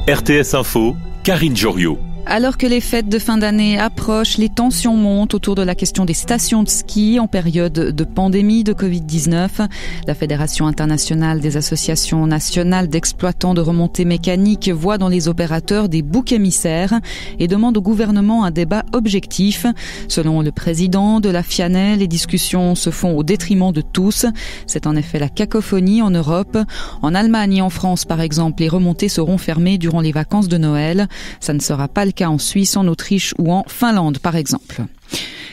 RTS Info, Karine Joriot. Alors que les fêtes de fin d'année approchent, les tensions montent autour de la question des stations de ski en période de pandémie de Covid-19. La Fédération internationale des associations nationales d'exploitants de remontées mécaniques voit dans les opérateurs des boucs émissaires et demande au gouvernement un débat objectif. Selon le président de la FIANA, les discussions se font au détriment de tous. C'est en effet la cacophonie en Europe. En Allemagne et en France, par exemple, les remontées seront fermées durant les vacances de Noël. Ça ne sera pas le cas en Suisse, en Autriche ou en Finlande, par exemple.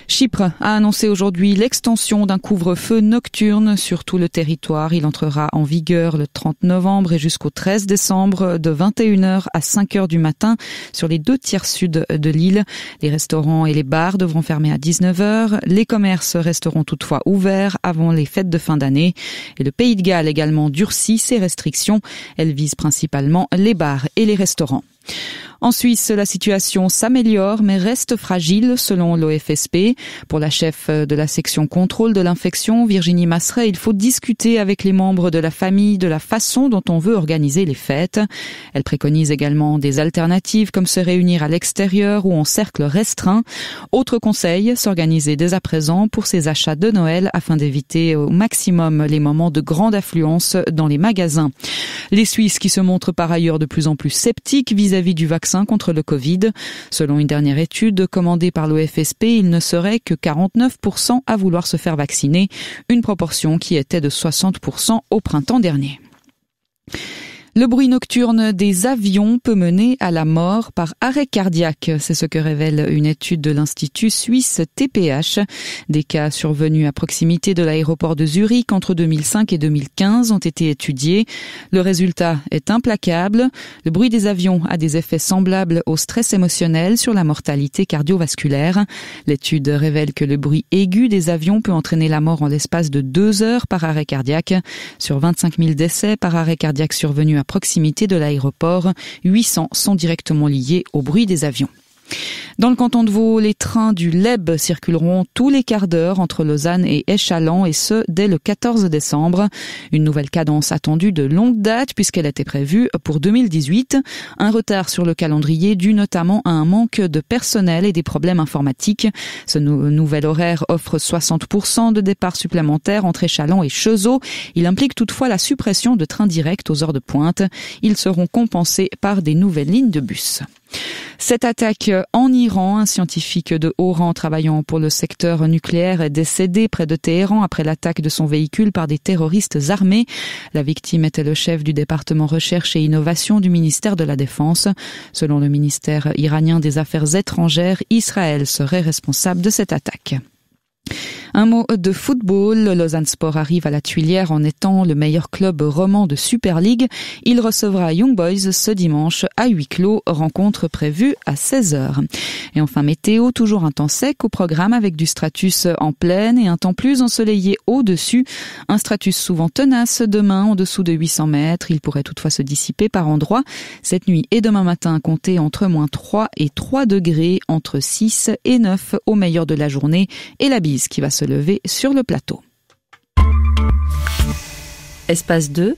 Chypre a annoncé aujourd'hui l'extension d'un couvre-feu nocturne sur tout le territoire. Il entrera en vigueur le 30 novembre et jusqu'au 13 décembre de 21h à 5h du matin sur les 2 tiers sud de l'île. Les restaurants et les bars devront fermer à 19h. Les commerces resteront toutefois ouverts avant les fêtes de fin d'année. Et le Pays de Galles également durcit ses restrictions. Elles visent principalement les bars et les restaurants. En Suisse, la situation s'améliore mais reste fragile selon l'OFSP. Pour la chef de la section contrôle de l'infection, Virginie Masseret, il faut discuter avec les membres de la famille de la façon dont on veut organiser les fêtes. Elle préconise également des alternatives comme se réunir à l'extérieur ou en cercle restreint. Autre conseil, s'organiser dès à présent pour ses achats de Noël afin d'éviter au maximum les moments de grande affluence dans les magasins. Les Suisses qui se montrent par ailleurs de plus en plus sceptiques vis-à-vis du vaccin contre le Covid. Selon une dernière étude commandée par l'OFSP, il ne serait que 49% à vouloir se faire vacciner, une proportion qui était de 60% au printemps dernier. Le bruit nocturne des avions peut mener à la mort par arrêt cardiaque. C'est ce que révèle une étude de l'Institut suisse TPH. Des cas survenus à proximité de l'aéroport de Zurich entre 2005 et 2015 ont été étudiés. Le résultat est implacable. Le bruit des avions a des effets semblables au stress émotionnel sur la mortalité cardiovasculaire. L'étude révèle que le bruit aigu des avions peut entraîner la mort en l'espace de 2 heures par arrêt cardiaque. Sur 25 000 décès par arrêt cardiaque survenus à proximité de l'aéroport, 800 sont directement liés au bruit des avions. Dans le canton de Vaud, les trains du LEB circuleront tous les quarts d'heure entre Lausanne et Échallens et ce, dès le 14 décembre. Une nouvelle cadence attendue de longue date puisqu'elle était prévue pour 2018. Un retard sur le calendrier dû notamment à un manque de personnel et des problèmes informatiques. Ce nouvel horaire offre 60% de départs supplémentaires entre Échallens et Cheseaux. Il implique toutefois la suppression de trains directs aux heures de pointe. Ils seront compensés par des nouvelles lignes de bus. Cette attaque en Iran, un scientifique de haut rang travaillant pour le secteur nucléaire est décédé près de Téhéran après l'attaque de son véhicule par des terroristes armés. La victime était le chef du département recherche et innovation du ministère de la Défense. Selon le ministère iranien des Affaires étrangères, Israël serait responsable de cette attaque. Un mot de football, le Lausanne Sport arrive à la Tuilière en étant le meilleur club roman de Super League. Il recevra Young Boys ce dimanche à huis clos, rencontre prévue à 16h. Et enfin météo, toujours un temps sec au programme avec du stratus en plaine et un temps plus ensoleillé au-dessus. Un stratus souvent tenace demain en dessous de 800 mètres. Il pourrait toutefois se dissiper par endroits. Cette nuit et demain matin, comptez entre -3 et 3 degrés, entre 6 et 9 au meilleur de la journée et la bise qui va se lever sur le plateau. Espace 2,